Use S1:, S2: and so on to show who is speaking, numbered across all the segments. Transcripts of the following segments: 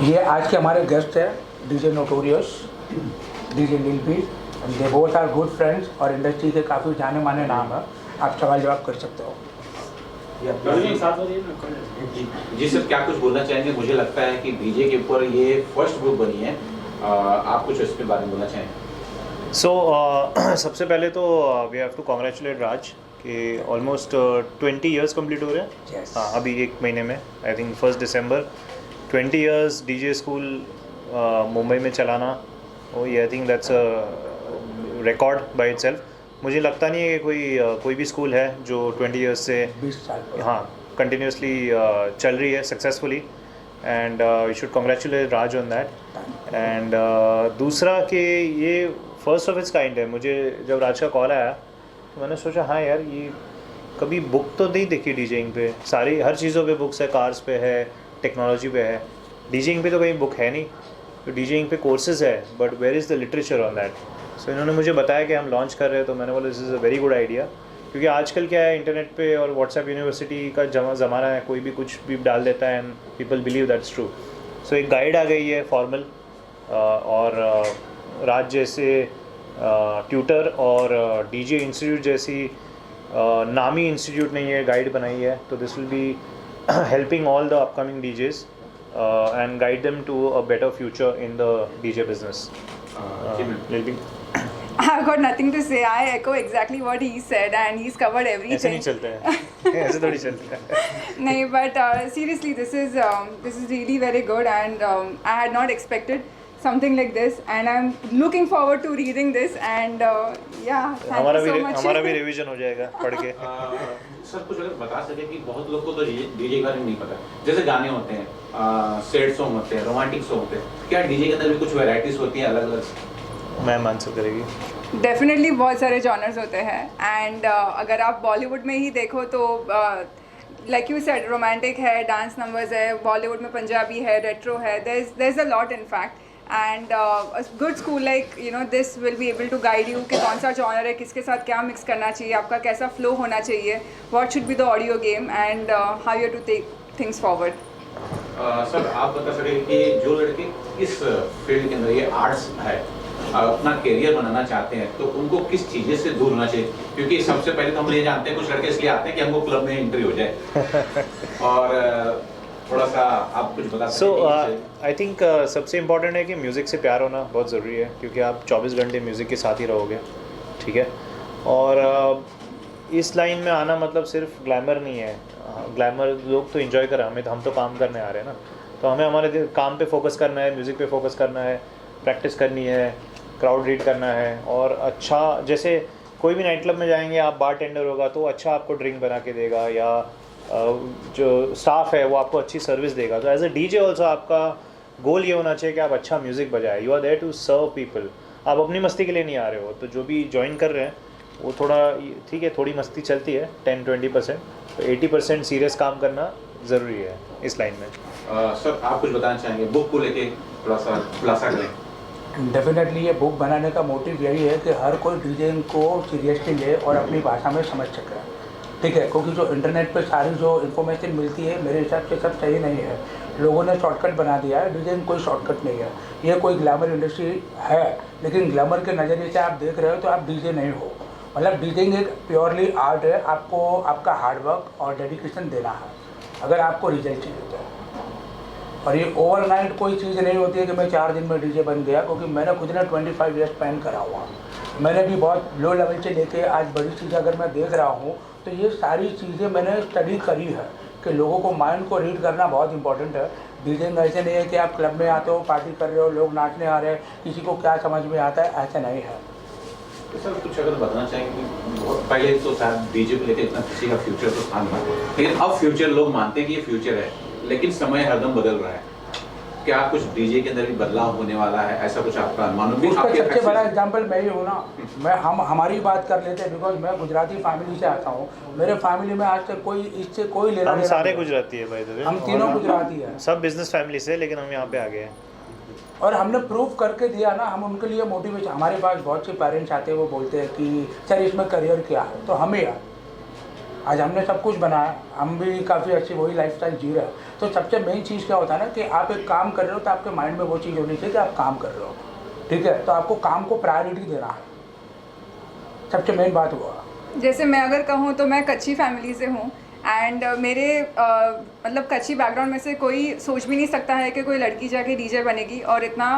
S1: ये आज के हमारे गेस्ट है डीजे नोटोरियस, डीजे नीलपी। They both are good friends और इंडस्ट्री के काफ़ी जाने माने नाम है। आप सवाल जवाब कर सकते हो।
S2: जी सर, क्या कुछ बोलना चाहेंगे? मुझे लगता है कि डीजे के ऊपर ये फर्स्ट बुक बनी है, आप कुछ इसके बारे में बोलना चाहेंगे?
S3: सबसे पहले तो वी हैव टू कॉन्ग्रेचुलेट राज कि ऑलमोस्ट 20 इयर्स कंप्लीट हो रहे हैं।
S1: Yes.
S3: हाँ, अभी एक महीने में I think 1 December 20 years DJ school Mumbai में चलाना, वो ये I think that's a record by itself. मुझे लगता नहीं है कि कोई भी स्कूल है जो 20 इयर्स से
S1: 20 साल पर।
S3: हाँ कंटिन्यूसली चल रही है successfully, and you should congratulate Raj on that. And दूसरा कि ये फर्स्ट ऑफ इट्स काइंड है। मुझे जब राज का कॉल आया तो मैंने सोचा हाँ यार, ये कभी बुक तो नहीं देखी डीजेइंग पे। सारी हर चीज़ों पे बुक्स है, कार्स पे है, टेक्नोलॉजी पे है, डीजेइंग पे तो कहीं बुक है नहीं। तो डीजेइंग पे कोर्सेज है, but where is the literature on that? So इन्होंने मुझे बताया कि हम लॉन्च कर रहे हैं, तो मैंने बोला this is a very good idea. क्योंकि आजकल क्या है, इंटरनेट पे और व्हाट्सएप यूनिवर्सिटी का ज़माना है, कोई भी कुछ भी डाल देता है and people believe that's true. So एक गाइड आ गई है फॉर्मल, और राज जैसे ट्यूटर और डीजे इंस्टीट्यूट जैसी नामी इंस्टीट्यूट ने ये गाइड बनाई है। तो this will be helping all the upcoming DJs and guide them to a better future in the DJ business. Lilby?
S4: I've got nothing to say. I echo exactly what he said, and he's covered everything.
S3: ऐसे नहीं चलते हैं, ऐसे थोड़ी चलते हैं।
S4: नहीं, but seriously, this is really very good, and I had not expected something like this, and I'm looking forward to reading this, and yeah, thank you so much.
S3: हमारा भी रिवीजन हो जाएगा पढ़ के।
S2: सर कुछ अगर बता सके कि बहुत लोग को तो डीजे के बारे में नहीं पता। जैसे गाने होते हैं, सैड सॉन्ग होते हैं, रोमांटिक सॉन्ग होते हैं, क्या डीजे के अंदर भी कुछ वैरायटीज होती हैं अलग अलग?
S3: मैम आंसर करेगी।
S4: डेफिनेटली बहुत सारे जॉनर्स होते हैं, एंड अगर आप बॉलीवुड में ही देखो तो लाइक यू सेड, रोमांटिक है, डांस नंबर्स है, बॉलीवुड में पंजाबी है, रेट्रो है, there is a lot in fact. And a good school like this will be able to guide you कि कौन सा जॉनर है, किसके साथ क्या मिक्स करना चाहिए, आपका कैसा फ्लो होना चाहिए, what should be the audio game, and how you have to take things forward.
S2: Sir आप बता सके कि जो लड़के इस फील्ड के अंदर ये आर्ट्स है अपना करियर बनाना चाहते हैं, तो उनको किस चीज़ें से दूर होना चाहिए? क्योंकि सबसे पहले तो हम ये जानते हैं, कुछ लड़के इसलिए आते हैं कि हमको क्लब में एंट्री हो जाए। और थोड़ा सा आप कुछ बता सकते हैं?
S3: आई थिंक सबसे इम्पॉर्टेंट है कि म्यूज़िक से प्यार होना बहुत ज़रूरी है, क्योंकि आप 24 घंटे म्यूज़िक के साथ ही रहोगे, ठीक है। और इस लाइन में आना मतलब सिर्फ ग्लैमर नहीं है। ग्लैमर लोग तो इन्जॉय करें, हम तो काम करने आ रहे हैं ना, तो हमें हमारे काम पे फोकस करना है, म्यूज़िक पे फोकस करना है, प्रैक्टिस करनी है, क्राउड रीड करना है। और अच्छा, जैसे कोई भी नाइट क्लब में जाएंगे, आप बार टेंडर होगा तो अच्छा आपको ड्रिंक बना के देगा, या जो स्टाफ है वो आपको अच्छी सर्विस देगा। तो एज अ डीजे ऑल्सो आपका गोल ये होना चाहिए कि आप अच्छा म्यूज़िक बजाए। You are there to serve people, आप अपनी मस्ती के लिए नहीं आ रहे हो। तो जो भी ज्वाइन कर रहे हैं वो थोड़ा ठीक है, थोड़ी मस्ती चलती है 10-20%, तो 80% सीरियस काम करना ज़रूरी है इस लाइन में।
S2: सर आप कुछ बताना चाहेंगे बुक को लेके, थोड़ा सा खुलासा करें?
S1: डेफिनेटली ये बुक बनाने का मोटिव यही है कि हर कोई डीजे को सीरियसली ले और अपनी भाषा में समझ सके, ठीक है। क्योंकि जो इंटरनेट पे सारी जो इन्फॉर्मेशन मिलती है मेरे हिसाब से सब सही नहीं है। लोगों ने शॉर्टकट बना दिया है, डीजे कोई शॉर्टकट नहीं है। ये कोई ग्लैमर इंडस्ट्री है, लेकिन ग्लैमर के नज़रिए से आप देख रहे हो तो आप डीजे नहीं हो। मतलब डीजिंग एक प्योरली आर्ट है, आपको आपका हार्डवर्क और डेडिकेशन देना है अगर आपको रिजल्ट चाहिए तो। और ये ओवरनाइट कोई चीज़ नहीं होती है कि मैं 4 दिन में डीजे बन गया, क्योंकि मैंने खुद ने 25 ईयर्स स्पेंड करा हुआ। मैंने भी बहुत लो लेवल से लेके आज बड़ी चीज़ें अगर मैं देख रहा हूँ, तो ये सारी चीज़ें मैंने स्टडी करी है कि लोगों को माइंड को रीड करना बहुत इंपॉर्टेंट है। डीजिंग ऐसे नहीं है कि आप क्लब में आते हो, पार्टी कर रहे हो, लोग नाचने आ रहे हैं, किसी को क्या समझ में आता है, ऐसा नहीं है।
S2: तो सर कुछ अगर बताना चाहेंगे कि बहुत पहले तो शायद डीजे को लेकर इतना किसी का फ्यूचर तो था नहीं, लेकिन अब फ्यूचर लोग मानते हैं कि ये फ्यूचर है, लेकिन समय हरदम बदल रहा है। क्या कुछ डीजे के अंदर भी बदलाव होने वाला है, ऐसा कुछ आपका अनुमान?
S1: उसका सबसे बड़ा एग्जांपल मैं ही हूँ ना। हमारी बात कर लेते हैं, बिकॉज मैं गुजराती फैमिली से आता हूँ। मेरे फैमिली में आज तक कोई इससे कोई लेना
S3: हम सारे गुजराती है भाई, तो
S1: हम तीनों गुजराती हैं,
S3: सब बिजनेस फैमिली से, लेकिन हम यहाँ पे आ गए हैं
S1: और हमने प्रूव करके दिया ना। हम उनके लिए मोटिवेशन, हमारे पास बहुत से पेरेंट्स आते हैं, वो बोलते हैं कि सर इसमें करियर क्या है, तो हमें यार आज हमने सब कुछ बनाया, हम भी काफ़ी अच्छी वही लाइफस्टाइल जी रहे हैं। तो सबसे मेन चीज़ क्या होता है ना कि आप एक काम कर रहे हो तो आपके माइंड में वो चीज़ होनी चाहिए कि आप काम कर रहे हो, ठीक है। तो आपको काम को प्रायोरिटी देना है, सबसे मेन बात हुआ।
S4: जैसे मैं अगर कहूँ तो मैं कच्ची फैमिली से हूँ एंड मेरे मतलब कच्ची बैकग्राउंड में से कोई सोच भी नहीं सकता है कि कोई लड़की जाके डीजे बनेगी और इतना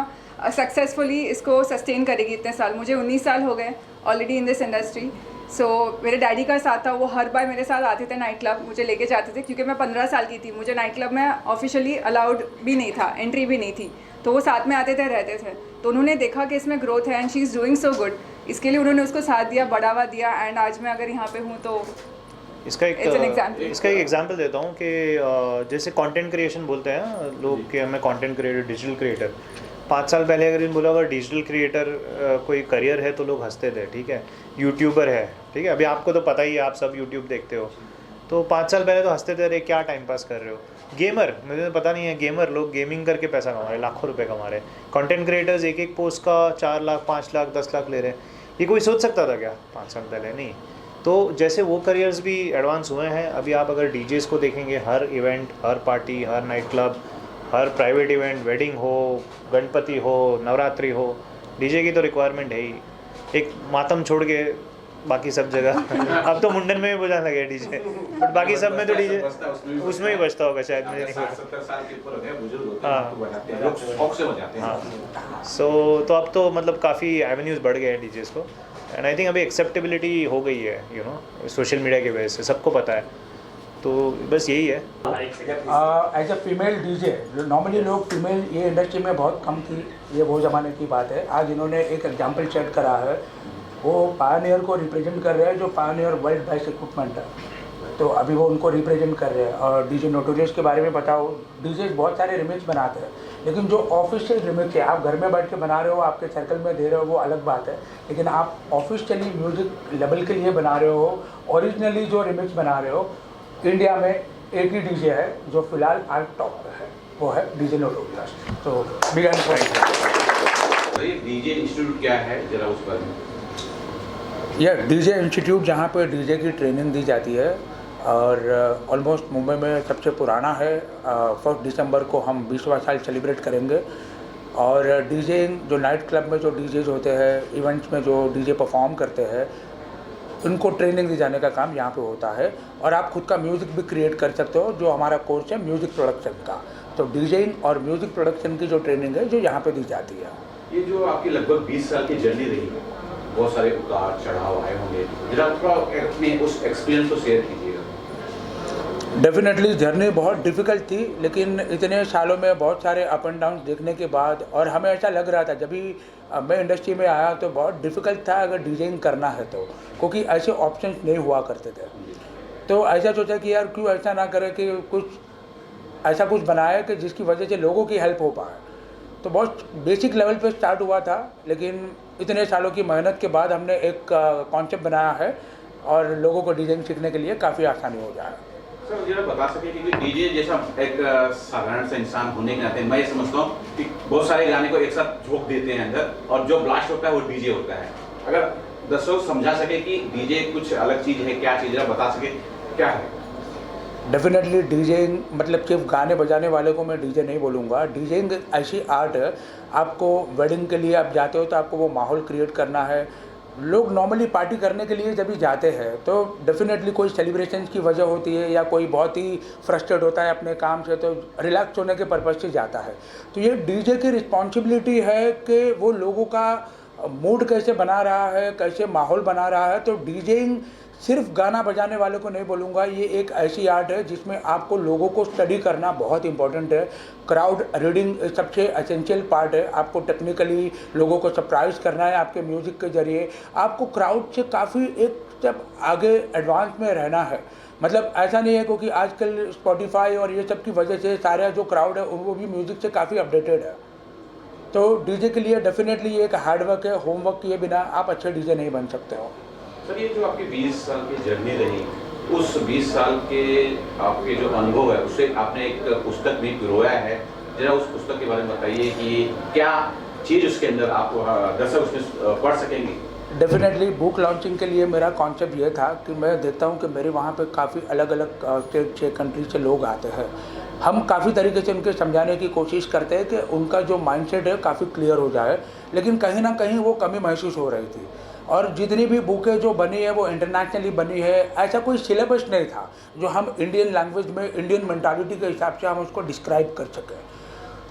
S4: सक्सेसफुली इसको सस्टेन करेगी इतने साल। मुझे 19 साल हो गए ऑलरेडी इन दिस इंडस्ट्री। सो मेरे डैडी का साथ था, वो हर बार मेरे साथ आते थे नाइट क्लब, मुझे लेके जाते थे क्योंकि मैं 15 साल की थी, मुझे नाइट क्लब में ऑफिशियली अलाउड भी नहीं था, एंट्री भी नहीं थी। तो वो साथ में आते थे, रहते थे। तो उन्होंने देखा कि इसमें ग्रोथ है and she is doing so good, इसके लिए उन्होंने उसको साथ दिया, बढ़ावा दिया एंड आज मैं अगर यहाँ पे हूँ तो
S3: इसका
S4: It's an example.
S3: एक एग्जांपल देता हूँ कि जैसे कंटेंट क्रिएशन बोलते हैं लोग कि मैं कंटेंट क्रिएटर, डिजिटल क्रिएटर। 5 साल पहले अगर इन बोला अगर डिजिटल क्रिएटर कोई करियर है तो लोग हंसते थे, ठीक है। यूट्यूबर है, ठीक है, अभी आपको तो पता ही है, आप सब यूट्यूब देखते हो। तो 5 साल पहले तो हंसते थे, अरे क्या टाइम पास कर रहे हो। गेमर, मुझे तो पता नहीं है, गेमर लोग गेमिंग करके पैसा कमा रहे, लाखों रुपए कमा रहे। कंटेंट क्रिएटर्स एक पोस्ट का 4 लाख, 5 लाख, 10 लाख ले रहे हैं। ये कोई सोच सकता था क्या 5 साल पहले? नहीं। तो जैसे वो करियर्स भी एडवांस हुए हैं, अभी आप अगर डीजेस को देखेंगे, हर इवेंट, हर पार्टी, हर नाइट क्लब, हर प्राइवेट इवेंट, वेडिंग हो, गणपति हो, नवरात्रि हो, डीजे की तो रिक्वायरमेंट है ही। एक मातम छोड़ के बाकी सब जगह अब तो मुंडन में भी बजाने लगे डीजे, बट बाकी सब में तो डीजे उसमें ही बजता होगा शायद, मुझे नहीं पता।
S2: 70 साल के ऊपर हो गए बुजुर्ग होते हैं, तो बजाते हैं, लोग शौक से बजाते हैं।
S3: हाँ, सो तो अब तो मतलब काफ़ी एवेन्यूज़ बढ़ गए हैं डीजेस को, एंड आई थिंक अभी एक्सेप्टेबिलिटी हो गई है, यू नो, सोशल मीडिया की वजह से सबको पता है। तो बस यही है।
S1: As a female DJ, normally लोग फीमेल ये इंडस्ट्री में बहुत कम थी, ये वो ज़माने की बात है। आज इन्होंने एक एग्जांपल सेट करा है, वो पायनियर को रिप्रेजेंट कर रहे हैं, जो पायनियर वर्ल्ड बेस्ट इक्विपमेंट है, तो अभी वो उनको रिप्रेजेंट कर रहे हैं। और डीजे नोटोरियस के बारे में बताओ, डीजे बहुत सारे रिमिक्स बनाते हैं, लेकिन जो ऑफिशियल रिमिक्स है, आप घर में बैठ के बना रहे हो, आपके सर्कल में दे रहे हो, वो अलग बात है। लेकिन आप ऑफिशियली म्यूज़िक लेवल के लिए बना रहे हो, ओरिजिनली जो रिमिक्स बना रहे हो, इंडिया में एक ही डीजे है जो फिलहाल आज टॉप पे है, वो है डीजे नोटोरियस। तो बिग एंड
S2: तो ये डीजे इंस्टीट्यूट क्या है, जरा उस पर?
S1: यह डीजे इंस्टीट्यूट जहाँ पे डीजे की ट्रेनिंग दी जाती है, और ऑलमोस्ट मुंबई में सबसे पुराना है। 1 दिसंबर को हम 20वां साल सेलिब्रेट करेंगे। और डीजे जो नाइट क्लब में जो डीजेज होते हैं, इवेंट्स में जो डीजे परफॉर्म करते हैं, उनको ट्रेनिंग दी जाने का काम यहाँ पे होता है। और आप खुद का म्यूज़िक भी क्रिएट कर सकते हो, जो हमारा कोर्स है म्यूज़िक प्रोडक्शन का। तो डीजेइंग और म्यूज़िक प्रोडक्शन की जो ट्रेनिंग है, जो यहाँ पे दी जाती है।
S2: ये जो आपकी लगभग 20 साल की जर्नी रही है, बहुत सारे उतार चढ़ाव आए होंगे, जरा थोड़ा अपने उस एक्सपीरियंस को शेयर कीजिएगा।
S1: डेफिनेटली जर्नी बहुत डिफ़िकल्ट थी, लेकिन इतने सालों में बहुत सारे अप एंड डाउन देखने के बाद, और हमें ऐसा लग रहा था जब भी मैं इंडस्ट्री में आया तो बहुत डिफ़िकल्ट था अगर डीजेइंग करना है तो, क्योंकि ऐसे ऑप्शंस नहीं हुआ करते थे। तो ऐसा सोचा कि यार क्यों ऐसा ना करें कि कुछ ऐसा कुछ बनाए कि जिसकी वजह से लोगों की हेल्प हो पाए। तो बहुत बेसिक लेवल पे स्टार्ट हुआ था, लेकिन इतने सालों की मेहनत के बाद हमने एक कॉन्सेप्ट बनाया है और लोगों को डिजाइन सीखने के लिए काफ़ी आसानी हो जाए।
S2: सर जरा बता सके कि डीजे जैसा एक साधारण सा इंसान होने के नाते मैं ये समझता हूँ कि बहुत सारे गाने को एक साथ झोंक देते हैं अंदर, और जो ब्लास्ट होता है वो डीजे होता है। अगर दर्शक समझा सके कि डीजे कुछ अलग चीज़ है, क्या चीज़ है, बता सके क्या है?
S1: डेफिनेटली डीजेइंग मतलब सिर्फ गाने बजाने वाले को मैं डीजे नहीं बोलूँगा। डीजेइंग ऐसी आर्ट है, आपको वेडिंग के लिए आप जाते हो तो आपको वो माहौल क्रिएट करना है। लोग नॉर्मली पार्टी करने के लिए जब भी जाते हैं तो डेफिनेटली कोई सेलिब्रेशन की वजह होती है, या कोई बहुत ही फ्रस्ट्रेट होता है अपने काम से, तो रिलैक्स होने के पर्पज़ से जाता है। तो ये डीजे की रिस्पॉन्सिबिलिटी है कि वो लोगों का मूड कैसे बना रहा है, कैसे माहौल बना रहा है। तो डीजेइंग सिर्फ गाना बजाने वाले को नहीं बोलूँगा, ये एक ऐसी आर्ट है जिसमें आपको लोगों को स्टडी करना बहुत इंपॉर्टेंट है। क्राउड रीडिंग सबसे एसेंशियल पार्ट है। आपको टेक्निकली लोगों को सरप्राइज करना है आपके म्यूज़िक के ज़रिए। आपको क्राउड से काफ़ी एक स्टेप आगे एडवांस में रहना है। मतलब ऐसा नहीं है क्योंकि आजकल स्पॉटिफाई और ये सब की वजह से सारा जो क्राउड है वो भी म्यूज़िक से काफ़ी अपडेटेड है। तो डीजे के लिए डेफिनेटली एक हार्डवर्क है, होमवर्क किए बिना आप अच्छे डीजे नहीं बन सकते हो।
S2: सर ये जो आपकी 20 साल की जर्नी रही, उस 20 साल के आपके जो अनुभव है उससे आपने एक पुस्तक भी पिरोया है, जरा उस पुस्तक के बारे में बताइए कि क्या चीज़ उसके अंदर आप दर्शक उसमें पढ़ सकेंगे?
S1: डेफिनेटली बुक लॉन्चिंग के लिए मेरा कॉन्सेप्ट ये था कि मैं देखता हूँ कि मेरे वहाँ पे काफ़ी अलग अलग स्टेट से कंट्री से लोग आते हैं। हम काफ़ी तरीके से उनके समझाने की कोशिश करते हैं कि उनका जो माइंडसेट है काफ़ी क्लियर हो जाए, लेकिन कहीं ना कहीं वो कमी महसूस हो रही थी। और जितनी भी बुकें जो बनी है वो इंटरनेशनली बनी है, ऐसा कोई सिलेबस नहीं था जो हम इंडियन लैंग्वेज में इंडियन मेंटालिटी के हिसाब से हम उसको डिस्क्राइब कर सकें।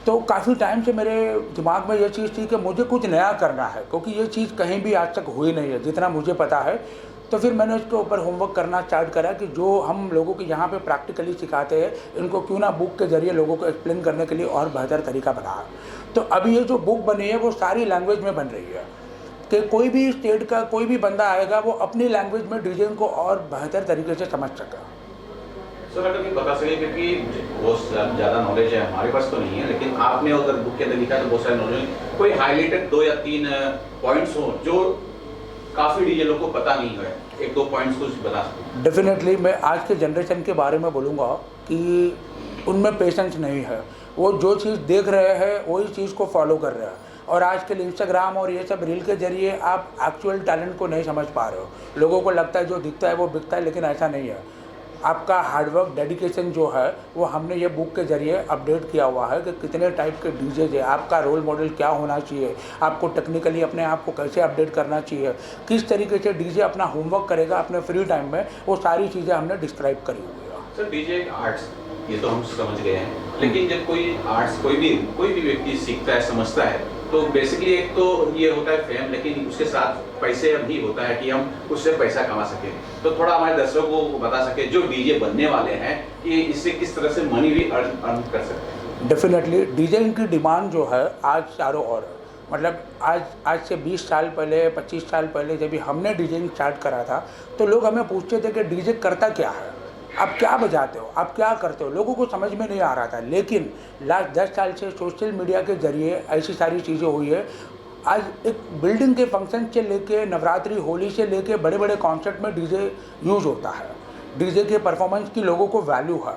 S1: तो काफ़ी टाइम से मेरे दिमाग में ये चीज़ थी कि मुझे कुछ नया करना है, क्योंकि ये चीज़ कहीं भी आज तक हुई नहीं है जितना मुझे पता है। तो फिर मैंने इसके ऊपर होमवर्क करना स्टार्ट करा कि जो हम लोगों को यहाँ पे प्रैक्टिकली सिखाते हैं, इनको क्यों ना बुक के ज़रिए लोगों को एक्सप्लेन करने के लिए और बेहतर तरीका बना। तो अभी ये जो बुक बनी है वो सारी लैंग्वेज में बन रही है कि कोई भी स्टेट का कोई भी बंदा आएगा वो अपनी लैंग्वेज में डीजेइंग को और बेहतर तरीके से समझ सका।
S2: सर अगर ये बता सके, क्योंकि बहुत ज़्यादा नॉलेज है हमारे पास तो नहीं है, लेकिन आपने अगर बुक के अंदर लिखा है तो बहुत सारे नॉलेज, कोई हाईलाइटेड 2 या 3 पॉइंट्स हो जो काफ़ी डीजे लोगों को पता नहीं है, 1-2 पॉइंट्स कुछ बता सकते?
S1: डेफिनेटली मैं आज के जनरेशन के बारे में बोलूँगा कि उनमें पेशेंस नहीं है। वो जो चीज़ देख रहे हैं वही चीज़ को फॉलो कर रहे हैं, और आजकल इंस्टाग्राम और ये सब रील के जरिए आप एक्चुअल टैलेंट को नहीं समझ पा रहे हो। लोगों को लगता है जो दिखता है वो बिकता है, लेकिन ऐसा नहीं है। आपका हार्डवर्क डेडिकेशन जो है वो हमने ये बुक के ज़रिए अपडेट किया हुआ है कि कितने टाइप के डीजे है, आपका रोल मॉडल क्या होना चाहिए, आपको टेक्निकली अपने आप को कैसे अपडेट करना चाहिए, किस तरीके से डीजे अपना होमवर्क करेगा अपने फ्री टाइम में, वो सारी चीज़ें हमने डिस्क्राइब करी हुई है।
S2: सर डीजे एक आर्ट्स, ये तो हम समझ गए हैं, लेकिन जब कोई आर्ट्स कोई भी व्यक्ति सीखता है, समझता है, तो बेसिकली एक तो ये होता है फेम, लेकिन उसके साथ पैसे भी होता है कि हम उससे पैसा कमा सकें। तो थोड़ा हमारे दर्शकों को बता सके जो डीजे बनने वाले हैं कि इससे किस तरह से मनी भी अर्न कर सकते हैं।
S1: डेफिनेटली डीजेइंग की डिमांड जो है आज चारों ओर है। मतलब आज से 20 साल पहले 25 साल पहले जब भी हमने डीजेइंग स्टार्ट करा था तो लोग हमें पूछते थे कि डीजे करता क्या है, आप क्या बजाते हो, आप क्या करते हो, लोगों को समझ में नहीं आ रहा था। लेकिन लास्ट 10 साल से सोशल मीडिया के ज़रिए ऐसी सारी चीज़ें हुई है। आज एक बिल्डिंग के फंक्शन से लेके नवरात्रि होली से लेके बड़े बड़े कॉन्सर्ट में डीजे यूज़ होता है। डीजे के परफॉर्मेंस की लोगों को वैल्यू है,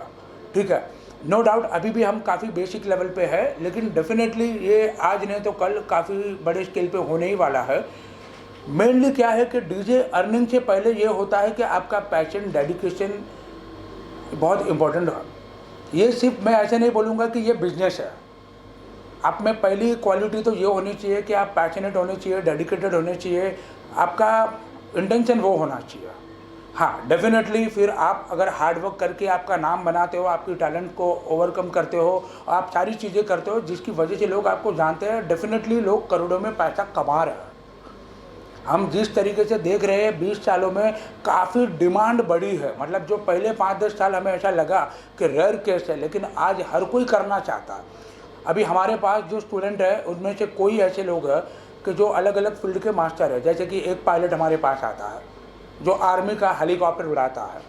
S1: ठीक है। नो डाउट अभी भी हम काफ़ी बेसिक लेवल पे है, लेकिन डेफिनेटली ये आज नहीं तो कल काफ़ी बड़े स्केल पे होने ही वाला है। मेनली क्या है कि डीजे अर्निंग से पहले ये होता है कि आपका पैशन डेडिकेशन बहुत इम्पोर्टेंट है। ये सिर्फ मैं ऐसे नहीं बोलूँगा कि ये बिजनेस है। आप में पहली क्वालिटी तो ये होनी चाहिए कि आप पैशनेट होने चाहिए, डेडिकेटेड होने चाहिए, आपका इंटेंशन वो होना चाहिए। हाँ डेफिनेटली फिर आप अगर हार्ड वर्क करके आपका नाम बनाते हो, आपकी टैलेंट को ओवरकम करते हो, आप सारी चीज़ें करते हो जिसकी वजह से लोग आपको जानते हैं, डेफिनेटली लोग करोड़ों में पैसा कमा रहे हैं। हम जिस तरीके से देख रहे हैं 20 सालों में काफ़ी डिमांड बढ़ी है। मतलब जो पहले 5-10 साल हमें ऐसा लगा कि रेयर केस है, लेकिन आज हर कोई करना चाहता है। अभी हमारे पास जो स्टूडेंट है उनमें से कोई ऐसे लोग हैं कि जो अलग अलग फील्ड के मास्टर है। जैसे कि एक पायलट हमारे पास आता है जो आर्मी का हेलीकॉप्टर उड़ाता है,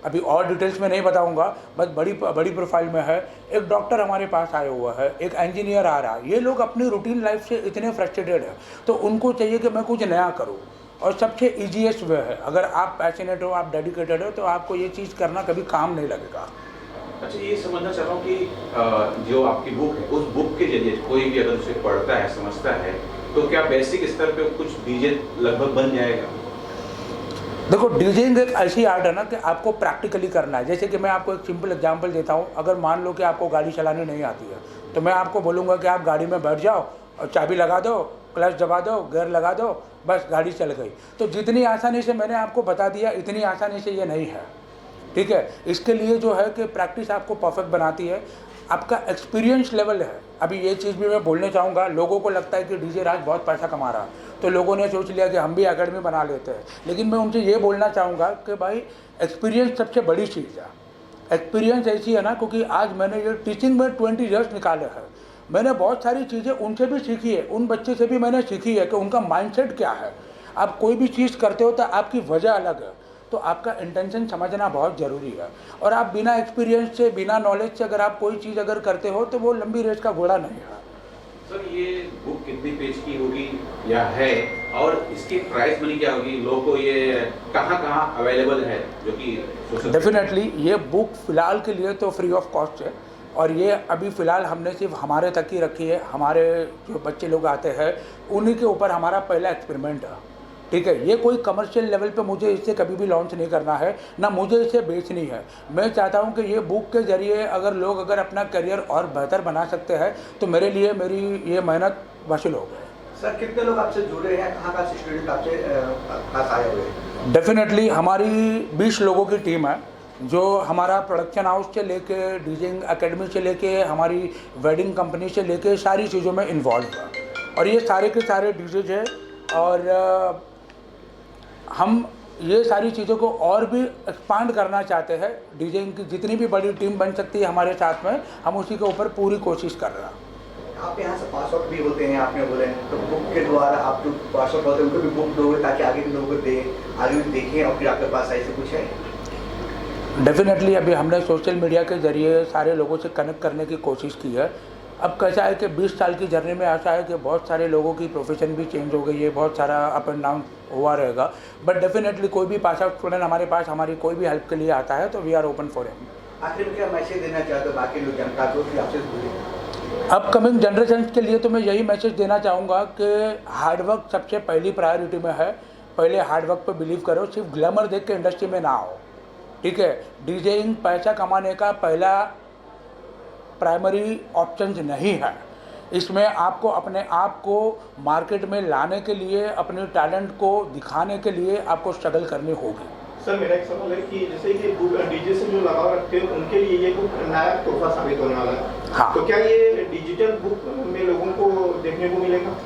S1: अभी और डिटेल्स में नहीं बताऊंगा, बस बड़ी प्रोफाइल में है। एक डॉक्टर हमारे पास आया हुआ है, एक इंजीनियर आ रहा है। ये लोग अपनी रूटीन लाइफ से इतने फ्रस्ट्रेटेड है तो उनको चाहिए कि मैं कुछ नया करूं, और सबसे ईजीएस्ट वे है अगर आप पैशनेट हो, आप डेडिकेटेड हो, तो आपको ये चीज़ करना कभी काम नहीं लगेगा।
S2: अच्छा ये समझना चाह रहा हूँ कि जो आपकी बुक है उस बुक के जरिए कोई भी अगर उसे पढ़ता है, समझता है, तो क्या बेसिक स्तर पे कुछ डीजे लगभग बन जाएगा?
S1: देखो डीजेइंग एक ऐसी आर्ट है ना कि आपको प्रैक्टिकली करना है। जैसे कि मैं आपको एक सिंपल एग्जांपल देता हूँ। अगर मान लो कि आपको गाड़ी चलानी नहीं आती है तो मैं आपको बोलूँगा कि आप गाड़ी में बैठ जाओ और चाबी लगा दो, क्लच दबा दो, गियर लगा दो, बस गाड़ी चल गई। तो जितनी आसानी से मैंने आपको बता दिया इतनी आसानी से ये नहीं है, ठीक है। इसके लिए जो है कि प्रैक्टिस आपको परफेक्ट बनाती है, आपका एक्सपीरियंस लेवल है। अभी ये चीज़ भी मैं बोलने चाहूँगा, लोगों को लगता है कि डीजे राज बहुत पैसा कमा रहा है तो लोगों ने सोच लिया कि हम भी एकेडमी बना लेते हैं। लेकिन मैं उनसे ये बोलना चाहूँगा कि भाई एक्सपीरियंस सबसे बड़ी चीज़ है। एक्सपीरियंस ऐसी है ना, क्योंकि आज मैंने ये टीचिंग में 20 ईयर्स निकाले हैं। मैंने बहुत सारी चीज़ें उनसे भी सीखी है, उन बच्चे से भी मैंने सीखी है कि उनका माइंडसेट क्या है। आप कोई भी चीज़ करते हो तो आपकी वजह अलग है, तो आपका इंटेंशन समझना बहुत ज़रूरी है। और आप बिना एक्सपीरियंस से, बिना नॉलेज से अगर आप कोई चीज़ अगर करते हो तो वो लंबी रेस का घोड़ा नहीं है।
S2: सर ये बुक कितनी पेज की होगी या है, और इसकी प्राइस मनी क्या होगी, लोगों को ये कहाँ अवेलेबल है? जो कि
S1: डेफिनेटली ये बुक फ़िलहाल के लिए तो फ्री ऑफ कॉस्ट है, और ये अभी फ़िलहाल हमने सिर्फ हमारे तक ही रखी है। हमारे जो बच्चे लोग आते हैं उन्हीं के ऊपर हमारा पहला एक्सपेरिमेंट है। ठीक है, ये कोई कमर्शियल लेवल पे मुझे इसे कभी भी लॉन्च नहीं करना है, ना मुझे इसे बेचनी है। मैं चाहता हूँ कि ये बुक के ज़रिए अगर अपना करियर और बेहतर बना सकते हैं तो मेरे लिए मेरी ये मेहनत वसूल हो गई।
S5: सर कितने लोग आपसे जुड़े हैं, कहाँ से स्टूडेंट आपसे पास आए हुए हैं?
S1: डेफिनेटली हमारी 20 लोगों की टीम है, जो हमारा प्रोडक्शन हाउस से लेके डीजिंग एकेडमी से लेके हमारी वेडिंग कंपनी से लेके सारी चीज़ों में इन्वॉल्व है, और ये सारे के सारे डीजेज हैं। और हम ये सारी चीज़ों को और भी एक्सपांड करना चाहते हैं। डीजेइंग की जितनी भी बड़ी टीम बन सकती है हमारे साथ में, हम उसी के ऊपर पूरी कोशिश कर रहे हैं।
S5: आप यहाँ से पास आउट भी होते हैं, आपने बोले, तो बुक के द्वारा आप जो पास आउट होते हैं उनको भी बुक दोगे ताकि आगे के लोगों को आगे भी देखें और फिर आपके पास ऐसे कुछ है?
S1: डेफिनेटली अभी हमने सोशल मीडिया के ज़रिए सारे लोगों से कनेक्ट करने की कोशिश की है। अब कैसा है कि 20 साल की जर्नी में ऐसा है कि बहुत सारे लोगों की प्रोफेशन भी चेंज हो गई है, बहुत सारा अप एंड डाउन हुआ रहेगा, बट डेफिनेटली कोई भी पास आउट स्टूडेंट हमारे पास हमारी कोई भी हेल्प के लिए आता है तो we are open for him.
S5: आखिर में क्या मैसेज देना चाहते हो बाकी लोग, जनता को, कि आपसे जुड़े?
S1: अपकमिंग जनरेशन के लिए तो मैं यही मैसेज देना चाहूँगा कि हार्डवर्क सबसे पहली प्रायोरिटी में है। पहले हार्डवर्क पे बिलीव करो, सिर्फ ग्लैमर देख के इंडस्ट्री में ना आओ, ठीक है। डीजेइंग पैसा कमाने का पहला प्राइमरी ऑप्शन नहीं है। इसमें आपको अपने आप को मार्केट में लाने के लिए, अपने टैलेंट को दिखाने के लिए आपको स्ट्रगल करनी होगी।
S6: सर मेरा एक सवाल है कि जैसे कि डीजे से जो लगाव रखते हैं उनके लिए ये बुक नया तोहफा साबित होने वाला है।
S1: हाँ।
S6: तो क्या ये डिजिटल बुक में लोगों को देखने को मिलेगा?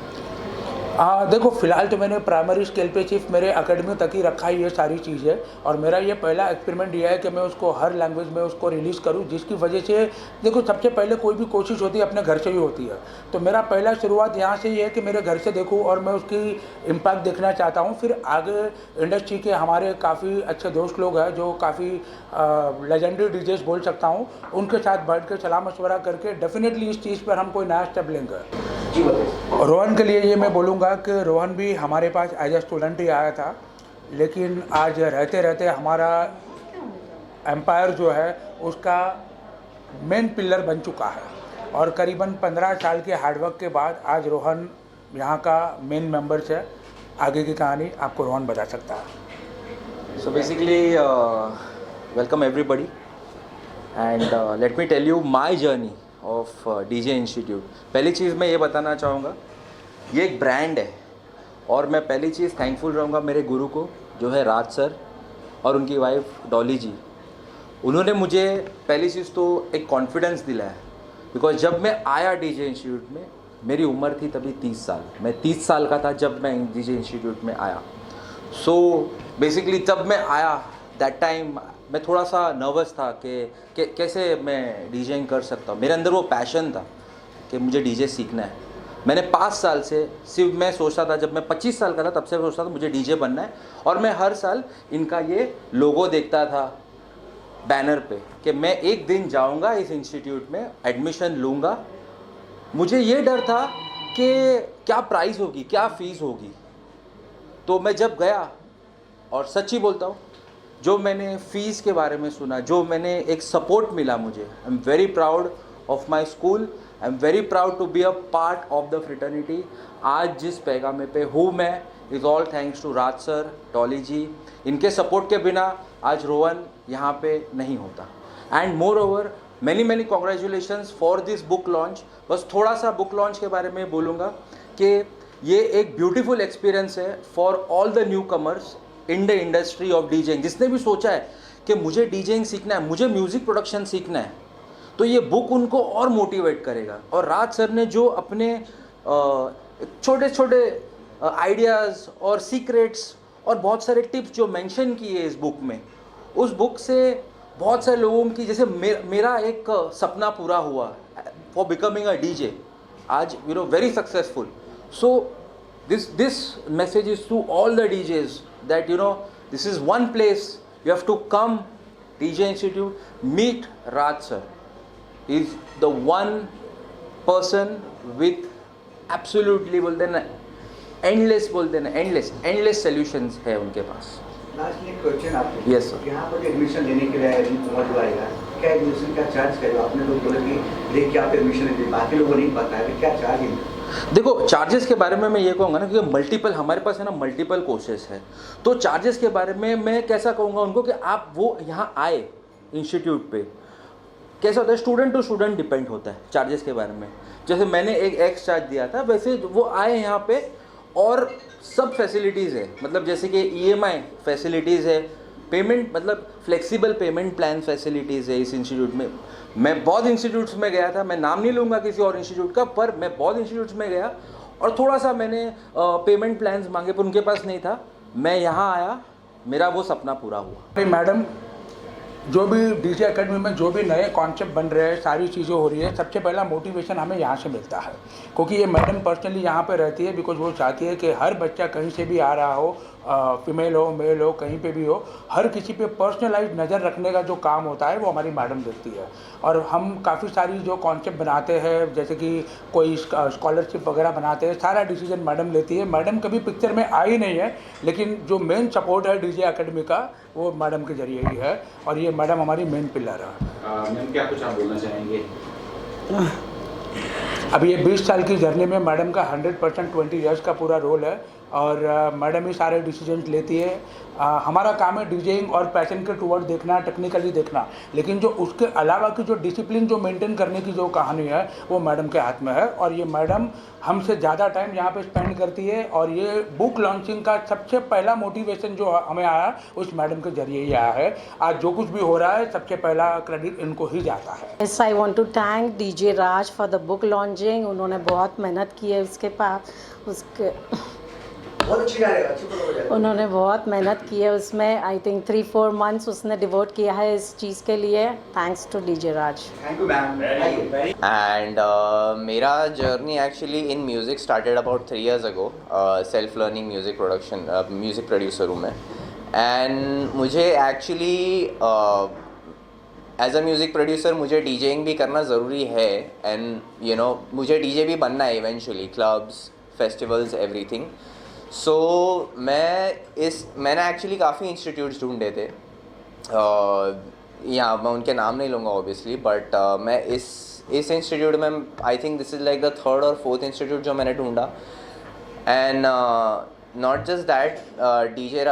S1: देखो फ़िलहाल तो मैंने प्राइमरी स्केल पे सिर्फ मेरे एकेडमी तक ही रखा है ये सारी चीज़ें, और मेरा ये पहला एक्सपेरिमेंट ये है कि मैं उसको हर लैंग्वेज में उसको रिलीज़ करूँ, जिसकी वजह से देखो सबसे पहले कोई भी कोशिश होती है अपने घर से ही होती है। तो मेरा पहला शुरुआत यहाँ से ही है कि मेरे घर से देखूँ और मैं उसकी इम्पैक्ट देखना चाहता हूँ। फिर आगे इंडस्ट्री के हमारे काफ़ी अच्छे दोस्त लोग हैं जो काफ़ी लेजेंडरी डीजेस बोल सकता हूँ, उनके साथ बैठ कर सलाह मशवरा करके डेफिनेटली इस चीज़ पर हम कोई नया स्टेप लेंगे।
S5: जी बताइए।
S1: रोहन के लिए ये मैं बोलूँगा कि रोहन भी हमारे पास एज ए स्टूडेंट ही आया था, लेकिन आज रहते रहते हमारा एम्पायर जो है उसका मेन पिलर बन चुका है, और करीबन 15 साल के हार्डवर्क के बाद आज रोहन यहाँ का मेन मेंबर्स है। आगे की कहानी आपको रोहन बता सकता है।
S7: So basically, welcome everybody, and let me tell you my journey of DJ Institute. पहली चीज़ मैं ये बताना चाहूँगा, ये एक ब्रांड है, और मैं पहली चीज़ थैंकफुल रहूँगा मेरे गुरु को जो है राज सर और उनकी वाइफ डॉली जी। उन्होंने मुझे पहली चीज़ तो एक कॉन्फिडेंस दिलाया, बिकॉज जब मैं आया डीजे इंस्टीट्यूट में मेरी उम्र थी तभी 30 साल, मैं 30 साल का था जब मैं डीजे इंस्टीट्यूट में आया। सो बेसिकली जब मैं आया दैट टाइम मैं थोड़ा सा नर्वस था कि कैसे मैं डीजेइंग कर सकता हूँ। मेरे अंदर वो पैशन था कि मुझे डीजे सीखना है। मैंने 5 साल से सिर्फ मैं सोचता था, जब मैं 25 साल का था तब से सोचता था मुझे डीजे बनना है, और मैं हर साल इनका ये लोगो देखता था बैनर पे कि मैं एक दिन जाऊंगा इस इंस्टीट्यूट में, एडमिशन लूँगा। मुझे ये डर था कि क्या प्राइस होगी, क्या फ़ीस होगी। तो मैं जब गया, और सच्ची बोलता हूँ, जो मैंने फ़ीस के बारे में सुना, जो मैंने एक सपोर्ट मिला मुझे, I am very proud of my school, I am very proud to be a part of the fraternity. आज जिस पैगामे पे हूँ मैं, is all thanks to Raj sir, Dolly ji. इनके सपोर्ट के बिना आज रोहन यहाँ पे नहीं होता। And more over many congratulations for this book launch. बस थोड़ा सा बुक लॉन्च के बारे में बोलूँगा कि ये एक ब्यूटीफुल एक्सपीरियंस है for all the new commerce in the industry of DJing. जिसने भी सोचा है कि मुझे डीजेइंग सीखना है, मुझे म्यूज़िक प्रोडक्शन सीखना है, तो ये बुक उनको और मोटिवेट करेगा। और राज सर ने जो अपने छोटे छोटे आइडियाज़ और सीक्रेट्स और बहुत सारे टिप्स जो मेंशन किए इस बुक में, उस बुक से बहुत सारे लोगों की, जैसे मेरा एक सपना पूरा हुआ फॉर बिकमिंग अ डीजे, आज you know very successful. So this message is to all the DJs that you know this is one place you have to come, DJ Institute, meet Raj sir. He is the one person with absolutely बोलते ना endless, बोलते ना endless solutions है उनके पास।
S5: Last एक question आपको।
S7: Yes, sir.
S5: यहाँ पर एडमिशन लेने के लिए उम्र जो आएगा, क्या एडमिशन का चार्ज करेगा? आपने तो बोला कि देख के आप एडमिशन ले, बाकी लोगों को नहीं पता है कि क्या चार्ज है।
S7: देखो चार्जेस के बारे में मैं ये कहूँगा ना, क्योंकि मल्टीपल हमारे पास है ना, मल्टीपल कोर्सेस है, तो चार्जेस के बारे में मैं कैसा कहूँगा उनको कि आप वो यहाँ आए इंस्टीट्यूट पे, कैसा होता है स्टूडेंट टू स्टूडेंट डिपेंड होता है चार्जेस के बारे में। जैसे मैंने एक एक्स चार्ज दिया था, वैसे वो आए यहाँ पे और सब फैसिलिटीज़ है, मतलब जैसे कि EMI फैसिलिटीज़ है, पेमेंट मतलब फ्लेक्सिबल पेमेंट प्लान फैसिलिटीज़ है इस इंस्टीट्यूट में। मैं बहुत इंस्टीट्यूट्स में गया था, मैं नाम नहीं लूँगा किसी और इंस्टीट्यूट का, पर मैं बहुत इंस्टीट्यूट्स में गया और थोड़ा सा मैंने पेमेंट प्लान्स मांगे पर उनके पास नहीं था। मैं यहाँ आया, मेरा वो सपना पूरा हुआ।
S1: मैडम जो भी डीजे एकेडमी में जो भी नए कॉन्सेप्ट बन रहे हैं, सारी चीज़ें हो रही है, सबसे पहला मोटिवेशन हमें यहाँ से मिलता है, क्योंकि ये मैडम पर्सनली यहाँ पे रहती है बिकॉज वो चाहती है कि हर बच्चा कहीं से भी आ रहा हो, फीमेल हो मेल हो कहीं पे भी हो, हर किसी पे पर्सनलाइज नज़र रखने का जो काम होता है वो हमारी मैडम देखती है। और हम काफ़ी सारी जो कॉन्सेप्ट बनाते हैं, जैसे कि कोई स्कॉलरशिप वगैरह बनाते हैं, सारा डिसीजन मैडम लेती है। मैडम कभी पिक्चर में आई नहीं है, लेकिन जो मेन सपोर्ट है डीजे एकेडमी का वो मैडम के जरिए ही है, और ये मैडम हमारी मेन पिलर है।
S2: मैम क्या कुछ आप बोलना चाहेंगे?
S1: अभी ये 20 साल की जर्नी में मैडम का 100% 20 ईयर्स का पूरा रोल है, और मैडम ही सारे डिसीजंस लेती है। हमारा काम है डीजेइंग और पैशन के टूवर्ड देखना, टेक्निकली देखना, लेकिन जो उसके अलावा की जो डिसिप्लिन जो मेंटेन करने की जो कहानी है वो मैडम के हाथ में है। और ये मैडम हमसे ज़्यादा टाइम यहाँ पे स्पेंड करती है, और ये बुक लॉन्चिंग का सबसे पहला मोटिवेशन जो हमें आया उस मैडम के जरिए ही आया है। आज जो कुछ भी हो रहा है सबसे पहला क्रेडिट इनको ही जाता है।
S8: Yes, I want to thank DJ Raj for the book launching. उन्होंने बहुत मेहनत की है उसके पास, उसके
S5: बहुत अच्छी गा रहे हो, अच्छी फोटो हो जाएगा।
S8: उन्होंने बहुत मेहनत की है उसमें। आई थिंक 3-4 मंथ्स उसने डिवोट किया है इस चीज़ के लिए। Thanks two DJ Raj.
S5: Thank you ma'am.
S9: And मेरा journey actually in music started about 3 years ago. Self-learning music production, music producer हूँ मैं। And मुझे actually as a music producer मुझे डीजेइंग भी करना ज़रूरी है, एंड यू नो मुझे डीजे भी बनना है eventually, clubs, festivals, everything. So मैंने एक्चुअली काफ़ी इंस्टीट्यूट्स ढूंढे थे, यहाँ मैं उनके नाम नहीं लूँगा ऑब्वियसली, बट मैं इस इंस्टीट्यूट में I think this is like the 3rd और 4th इंस्टीट्यूट जो मैंने ढूंढा। And not just that, DJ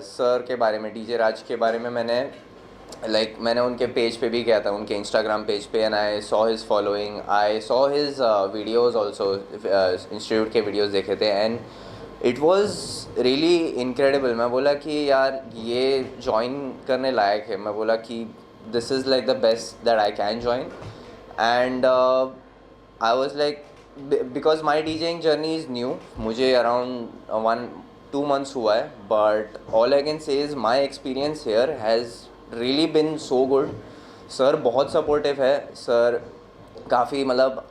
S9: sir के बारे में, डीजे राज के बारे में मैंने उनके पेज पे भी गया था, उनके इंस्टाग्राम पेज पे, and I saw his following, I saw his videos also, institute के वीडियोज़ देखे थे, and it was really incredible. मैं बोला कि यार ये ज्वाइन करने लायक है। मैं बोला कि this is like the best that I can join, and I was like, because my DJing journey is new, मुझे अराउंड 1-2 मंथ्स हुआ है, but all I can say is my experience here has really been so good. Sir बहुत supportive है, sir काफ़ी मतलब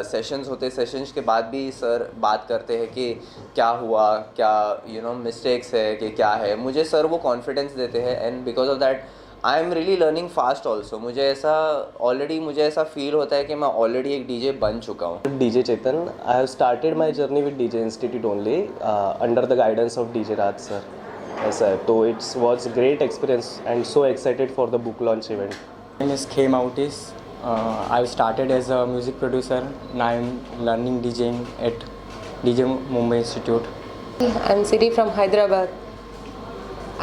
S9: sessions होते, sessions के बाद भी सर बात करते हैं कि क्या हुआ, क्या यू नो मिस्टेक्स है कि क्या है, मुझे सर वो कॉन्फिडेंस देते हैं, and because of that I am really learning fast also. मुझे ऐसा फील होता है कि मैं ऑलरेडी एक डीजे बन चुका हूँ।
S10: DJ Chetan, I have started my journey with DJ Institute only under the guidance of DJ Raj sir. Yes sir, so it was great experience and so excited for the book launch event.
S11: My name is K Mautis. I started as a music producer. Now I am learning DJing at DJ Mumbai Institute.
S12: I'm Siri from Hyderabad.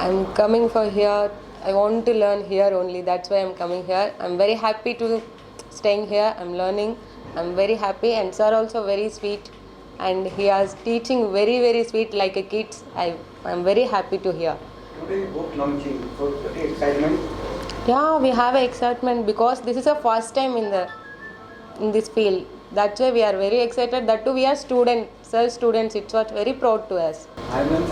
S12: I'm coming for here. I want to learn here only. That's why I'm coming here. I'm very happy to staying here. I'm learning. I'm very happy, and sir also very sweet, and he is teaching very very sweet like a kids. I'm very happy to hear.
S5: Today book launching, so pretty excitement.
S12: Yeah, we have excitement because this is our first time in this field. That's why we are very excited. That too we are students. It's what very proud to us.
S11: Hi ma'am,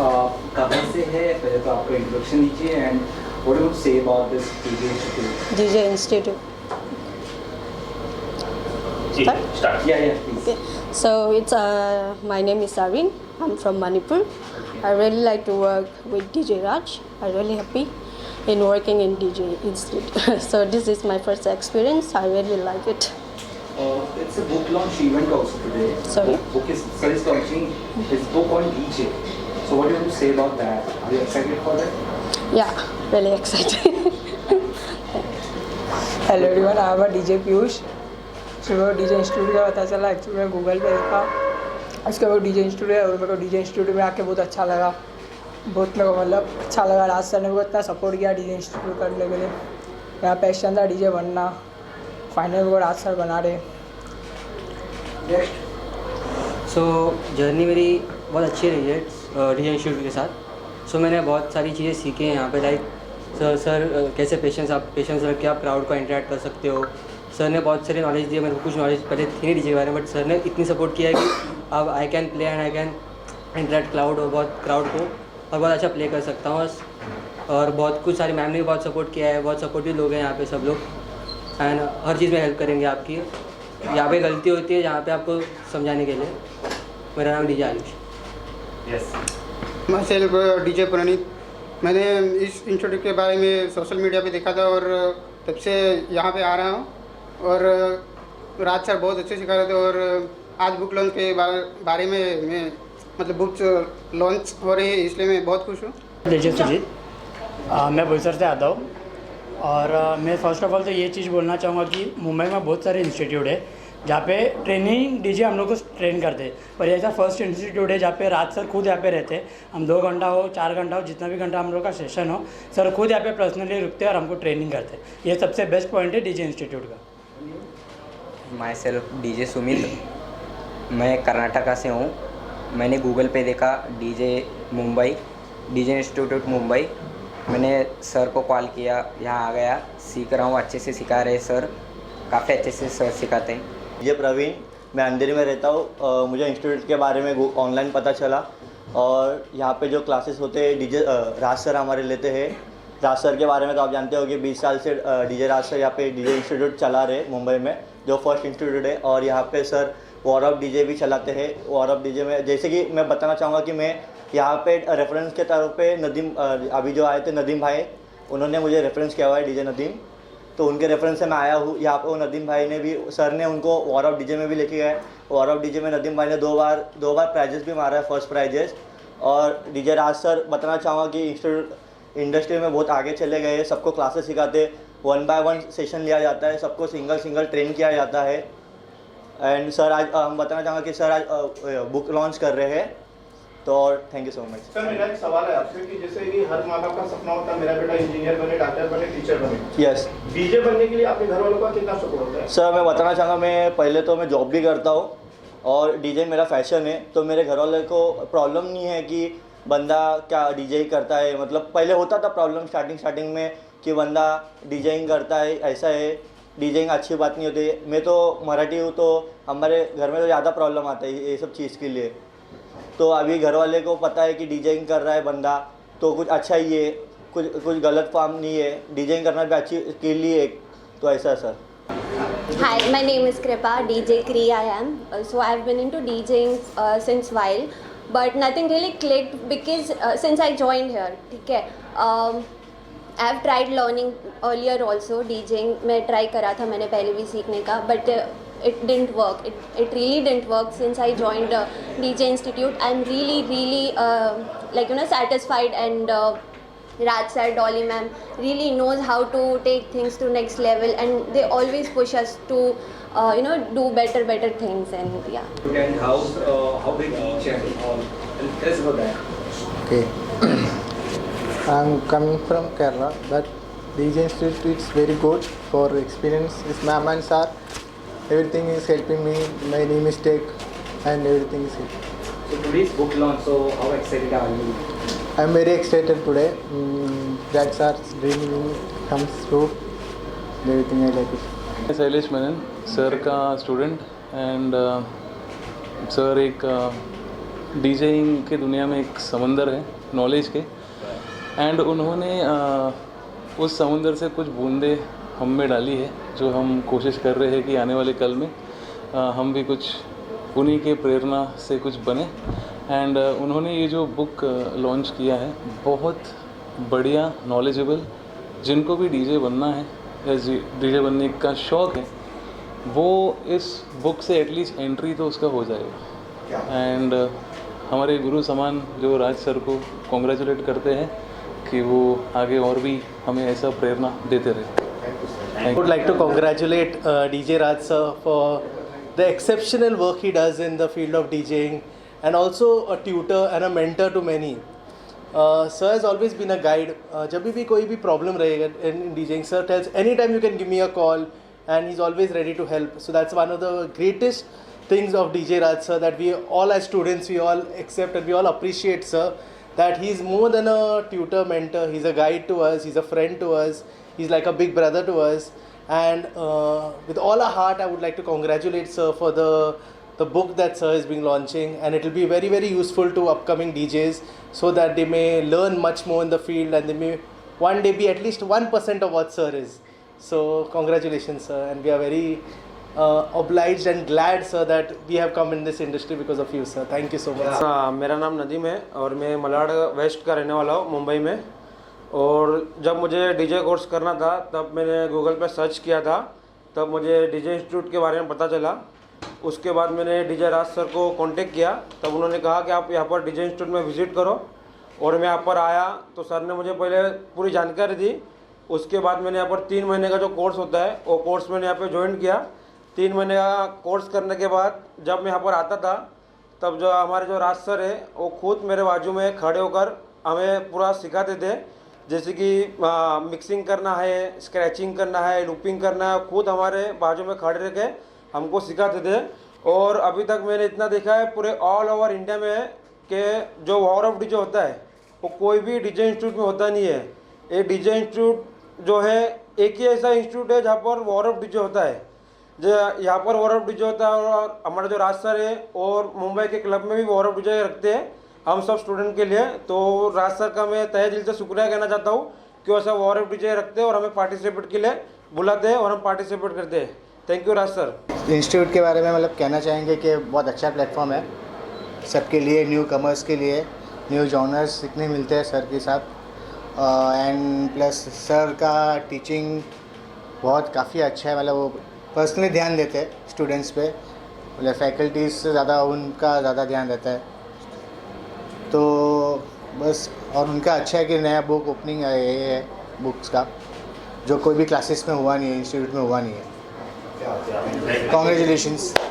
S11: कहाँ से है? पहले तो आपका introduction दीजिए, and what do you say about this DJ Institute?
S8: DJ Institute.
S11: Start. Yeah, please.
S8: Okay. So it's my name is Sarin. I'm from Manipur. I really like to work with DJ Raj. I'm really happy in working in DJ Institute. So this is my first experience. I really like it.
S11: It's a book launch event also today.
S8: Sorry?
S11: Book is launching his book on DJ. So what do you want to say about that? Are you excited for that?
S8: Yeah, really excited.
S13: Hello everyone, I am DJ Piyush. सुबह DJ institute का पता चला, actually मैं Google पे देखा उसके बाद DJ institute है और मेरे को डीजे इंस्टीट्यूट में आके बहुत अच्छा लगा, बहुत मेरे को मतलब अच्छा लगा। राज सर ने मेरे को इतना सपोर्ट किया डीजे इंस्टीट्यूट करने के लिए। मेरा पैशन था डीजे बनना, फाइनल मेरे को राज सर बना रहे।
S11: सो जर्नी मेरी बहुत अच्छी रही है डीजे इंस्टीट्यूट के साथ। सो मैंने बहुत सारी चीज़ें सीखी हैं यहाँ पे, लाइक सर कैसे पेशेंस रख के आप क्राउड को इंटरेक्ट कर सकते हो। सर ने बहुत सारी नॉलेज दी है मेरे को, कुछ नॉलेज पहले थी नहीं डीजे के बारे में, बट सर ने इतनी सपोर्ट किया है कि अब I can play and I can interact crowd को और बहुत अच्छा प्ले कर सकता हूँ। और बहुत कुछ सारी मैम ने भी बहुत सपोर्ट किया है, बहुत सपोर्टिव लोग हैं यहाँ पे सब लोग, एंड हर चीज़ में हेल्प करेंगे आपकी। यहाँ पे गलती होती है जहाँ पे आपको समझाने के लिए। मेरा नाम DJ Ayush.
S3: Yes,
S14: myself DJ Praneet. मैंने इस इंस्टीट्यूट के बारे में सोशल मीडिया पे देखा था और तब से यहाँ पे आ रहा हूँ। और राज सर बहुत अच्छे सिखा रहे थे और आज बुक लॉन्च के बारे में मैं मतलब बुक लॉन्च हो रही है, इसलिए मैं बहुत खुश हूँ।
S15: डीजे सुजीत, मैं बोईसर से आता हूँ और मैं फर्स्ट ऑफ ऑल तो ये चीज़ बोलना चाहूँगा कि मुंबई में बहुत सारे इंस्टीट्यूट है जहाँ पे ट्रेनिंग डीजे हम लोग को ट्रेन करते हैं, पर ऐसा फर्स्ट इंस्टीट्यूट है जहाँ पे राज सर खुद यहाँ पे रहते हैं। हम 2 घंटा हो 4 घंटा हो जितना भी घंटा हम लोग का सेशन हो, सर खुद यहाँ पे पर्सनली रुकते हैं और हमको ट्रेनिंग करते हैं। ये सबसे बेस्ट पॉइंट है डीजे इंस्टीट्यूट का।
S11: माई सेल्फ डीजे सुमित, मैं कर्नाटका से हूँ। मैंने गूगल पे देखा DJ Mumbai, DJ institute Mumbai. मैंने सर को कॉल किया, यहाँ आ गया, सीख रहा हूँ, अच्छे से सिखा रहे सर, काफ़ी अच्छे से सर सिखाते हैं।
S16: ये प्रवीण, मैं अंधेरी में रहता हूँ। मुझे इंस्टीट्यूट के बारे में ऑनलाइन पता चला और यहाँ पे जो क्लासेस होते हैं डीजे राज सर हमारे लेते हैं। राज सर के बारे में तो आप जानते हो कि 20 साल से डीजे राज सर यहाँ पे डीजे इंस्टीट्यूट चला रहे मुंबई में, जो फर्स्ट इंस्टीट्यूट है। और यहाँ पे सर वॉर ऑफ डीजे भी चलाते हैं। वॉर ऑफ डीजे में जैसे कि मैं बताना चाहूँगा कि मैं यहाँ पे रेफरेंस के तौर पे नदीम, अभी जो आए थे नदीम भाई, उन्होंने मुझे रेफरेंस किया हुआ है डीजे नदीम, तो उनके रेफरेंस से मैं आया हूँ यहाँ पे। वो नदीम भाई ने भी, सर ने उनको वॉर ऑफ डीजे में भी लेके गए। वॉर ऑफ डीजे में नदीम भाई ने दो बार प्राइजेस भी मारा है, फर्स्ट प्राइजेस। और डीजे राज सर बताना चाहूँगा कि इंडस्ट्री में बहुत आगे चले गए हैं। सबको क्लासेस सिखाते, 1 by 1 सेशन लिया जाता है, सबको सिंगल ट्रेन किया जाता है। एंड सर आज हम बताना चाहूँगा कि सर आज बुक लॉन्च कर रहे हैं, तो thank you so much.
S6: Sir मेरा एक सवाल है आपसे कि जैसे कि हर माँ बाप का सपना होता है मेरा बेटा इंजीनियर बने, डॉक्टर बने, टीचर बने।
S16: यस।
S6: डीजे बनने के लिए आपके घर वालों का कितना सपोर्ट होता है?
S16: सर मैं बताना चाहूँगा, मैं पहले तो मैं जॉब भी करता हूँ और डीजे मेरा फैशन है, तो मेरे घर वाले को प्रॉब्लम नहीं है कि बंदा क्या डीजे ही करता है। मतलब पहले होता था प्रॉब्लम स्टार्टिंग में कि बंदा डीजेइंग करता है, ऐसा है, डीजेइंग अच्छी बात नहीं होती। मैं तो मराठी हूँ तो हमारे घर में तो ज़्यादा प्रॉब्लम आता है ये सब चीज़ के लिए। तो अभी घर वाले को पता है कि डीजेइंग कर रहा है बंदा तो कुछ अच्छा ही है, कुछ गलत काम नहीं है, डीजेइंग करना भी अच्छी स्किल ही है, तो ऐसा sir.
S17: Hi, my name is Kripa, DJ Cree I am. So I've been into DJing since while, but nothing really clicked because since I joined here, ठीक है। I've tried learning earlier also DJing, मैं try करा था मैंने पहले भी सीखने का, but it didn't work. It really didn't work since I joined DJ Institute. I'm really like satisfied, and Raj sir, Dolly ma'am really knows how to take things to next level, and they always push us to do better things, and yeah.
S5: And how they teach and all. Tell us about that.
S18: Okay. I'm coming from Kerala, but DJ Institute is very good for experience. It's ma'am and sir. Everything is helping me, my name is take, and everything is helping.
S11: So today's book launch, so how excited are you?
S18: I'm very excited today. That sir's dream comes true. Everything I like it.
S19: Shailesh Menon sir का student, and sir एक DJing के दुनिया में एक समंदर है knowledge के, and उन्होंने उस समंदर से कुछ बूंदे हम में डाली है, जो हम कोशिश कर रहे हैं कि आने वाले कल में हम भी कुछ उन्हीं के प्रेरणा से कुछ बने। एंड उन्होंने ये जो बुक लॉन्च किया है बहुत बढ़िया, नॉलेजेबल, जिनको भी डीजे बनना है या डीजे बनने का शौक़ है वो इस बुक से एटलीस्ट एंट्री तो उसका हो जाएगा। एंड हमारे गुरु समान जो राज सर को कॉन्ग्रेचुलेट करते हैं कि वो आगे और भी हमें ऐसा प्रेरणा देते रहे।
S20: I would like to congratulate DJ Raj sir for the exceptional work he does in the field of DJing. and also a tutor and a mentor to many. Sir has always been a guide. जब भी कोई भी problem रहेगा in DJing, sir tells anytime you can give me a call, and he's always ready to help. So that's one of the greatest things of DJ Raj sir, that we all as students, we all accept and we all appreciate sir, that he's more than a tutor mentor. He's a guide to us, he's a friend to us, he's like a big brother to us. And with all our heart, I would like to congratulate sir for the book that sir is being launching, and it will be very, very useful to upcoming DJs, so that they may learn much more in the field, and they may one day be at least 1% of what sir is. So congratulations sir, and we are very obliged and glad sir that we have come in this industry because of you sir. Thank you so much.
S21: मेरा नाम नदीम है और मैं Malad waste का रहने वाला हूँ, मुंबई में। और जब मुझे डीजे कोर्स करना था तब मैंने गूगल पे सर्च किया था, तब मुझे डीजे इंस्टीट्यूट के बारे में पता चला। उसके बाद मैंने डीजे राज सर को कांटेक्ट किया, तब उन्होंने कहा कि आप यहाँ पर डीजे इंस्टीट्यूट में विज़िट करो। और मैं यहाँ पर आया तो सर ने मुझे पहले पूरी जानकारी दी। उसके बाद मैंने यहाँ पर 3 महीने का जो कोर्स होता है वो कोर्स मैंने यहाँ पर ज्वाइन किया। 3 महीने का कोर्स करने के बाद जब मैं यहाँ पर आता था, तब जो हमारे जो राज सर है वो खुद मेरे बाजू में खड़े होकर हमें पूरा सिखाते थे। जैसे कि मिक्सिंग करना है, स्क्रैचिंग करना है, लूपिंग करना है, खुद हमारे बाजू में खड़े रह के हमको सिखाते थे। और अभी तक मैंने इतना देखा है पूरे ऑल ओवर इंडिया में कि जो वॉर ऑफ डीजे होता है वो कोई भी डीजे इंस्टीट्यूट में होता नहीं है। ये डीजे इंस्टीट्यूट जो है एक ही ऐसा इंस्टीट्यूट है जहाँ पर वॉर ऑफ डीजे होता है। जो यहाँ पर वॉर ऑफ डीजे होता है और हमारा जो राज सर है और मुंबई के क्लब में भी वॉर ऑफ डीजे रखते हैं हम सब स्टूडेंट के लिए। तो राज सर का मैं तहे दिल से शुक्रिया कहना चाहता हूँ कि ऐसा वॉर ऑफ डीजे रखते हैं और हमें पार्टिसिपेट के लिए बुलाते हैं और हम पार्टिसिपेट करते हैं। Thank you Raj sir.
S18: Institute के बारे में मतलब कहना चाहेंगे कि बहुत अच्छा प्लेटफॉर्म है सबके लिए, न्यू कमर्स के लिए, न्यू जॉनर्स सीखने मिलते हैं सर के साथ। एंड प्लस सर का टीचिंग बहुत काफ़ी अच्छा है, मतलब वो पर्सनली ध्यान देते हैं स्टूडेंट्स पे, मतलब फैकल्टीज़ से ज़्यादा उनका ज़्यादा ध्यान रहता है। तो बस, और उनका अच्छा है कि नया बुक ओपनिंग है बुक्स का, जो कोई भी क्लासेस में हुआ नहीं है, इंस्टीट्यूट में हुआ नहीं है। कॉन्ग्रेचुलेशंस।